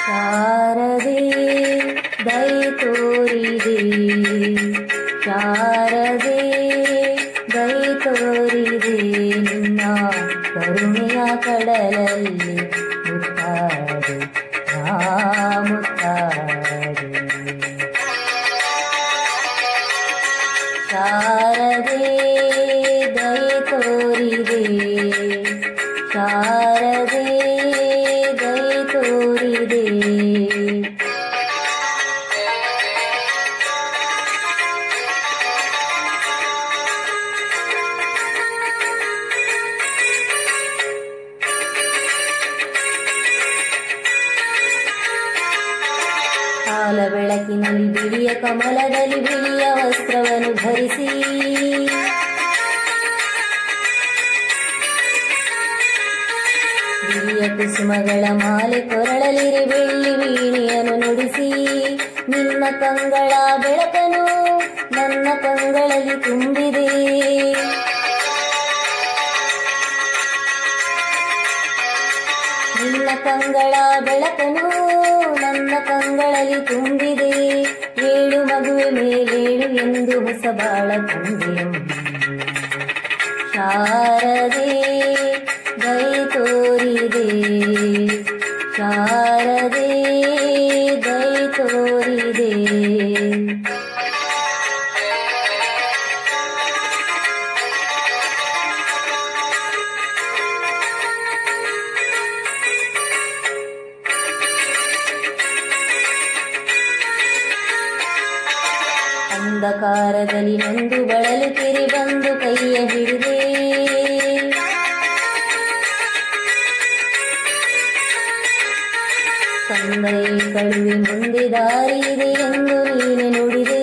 ಶಾರದೆ ದೈ ತೋರಿದೆ, ಶಾರದೆ ದೈ ತೋರಿದೆ, ನಿನ್ನ ಕರುಣೆಯ ಕಡಲಲ್ಲಿ ಮುತ್ತಾದೆ ಮುತ್ತಾದೆ. ಶಾರದೆ ದೈ ತೋರಿದೆ, ಶಾರದೆ ದೈ ತೋರಿದೆ. ಕಾಲ ಬೆಳಕಿನಲ್ಲಿ ಬಿಳಿಯ ಕಮಲದಲ್ಲಿ ಬಿಳಿಯ ವಸ್ತ್ರವನ್ನು ಧರಿಸಿ, ಬಿಳಿಯ ಕುಸುಮಗಳ ಮಾಲೆ ಕೊರಳಲಿರಿ ಬೆಳ್ಳಿ ವೀಣೆಯನ್ನು ನುಡಿಸಿ, ನಿನ್ನ ಕಂಗಳ ಬೆಳಕನು ನನ್ನ ಕಂಗಳಲ್ಲಿ ತುಂಬಿದೆ. ನಿನ್ನ ಕಂಗಳ ಬೆಳಕನು ನನ್ನ ಕಂಗಳಲ್ಲಿ ತುಂಬಿದೆ. ಏಳು ಮಗುವೆ ಮೇಲೇಳು ಎಂದು ಹೊಸ ಬಾಳ ತಂದೆಯಂ. ಶಾರದೆ ದೈ ತೋರಿದೆ, ಶಾರದೆ ದೈ ತೋರಿದೆ. ಅಂಧಕಾರದಲ್ಲಿ ನೊಂದು ಬಳಲುತ್ತಿರಿ ಬಂದು ಕೈಯ ಹಿಡಿದೆ, ತಂದೆಯೇ ಕಳುವೆ ಮುಂದೆ ದಾರಿ ಇದೆ ಎಂದು ನೀನೆ ನುಡಿದೆ.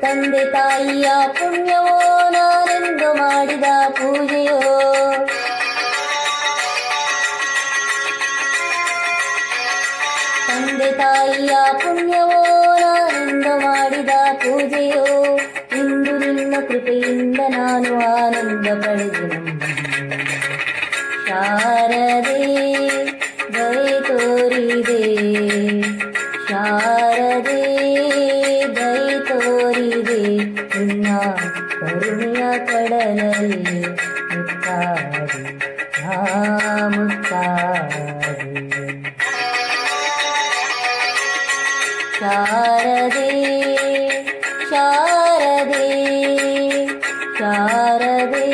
ತಂದೆ ತಾಯಿಯ ಪುಣ್ಯವೋ ನಾನೆಂದು ಮಾಡಿದ ಪೂಜೆಯೋ, ತಂದೆ ತಾಯಿಯ ಪುಣ್ಯವೋ ನಾನೆಂದು ಮಾಡಿದ ಪೂಜೆಯೋ, ಇಂದು ನಿನ್ನ ಕೃಪೆಯಿಂದ ನಾನು ಆನಂದ ಪಡೆದೆನು. ಶಾರದೆ ದೈ ತೋರಿದೆ, ಶಾರದೆ ದೈ ತೋರಿದೆ, ನಿನ್ನ ಕರುಣೆಯ ಕಡಲಲ್ಲಿ ಮುತ್ತಾದೆ ಮುತ್ತಾದೆ. ಶಾರದೆ ಶಾರದೆ ಶಾರದೆ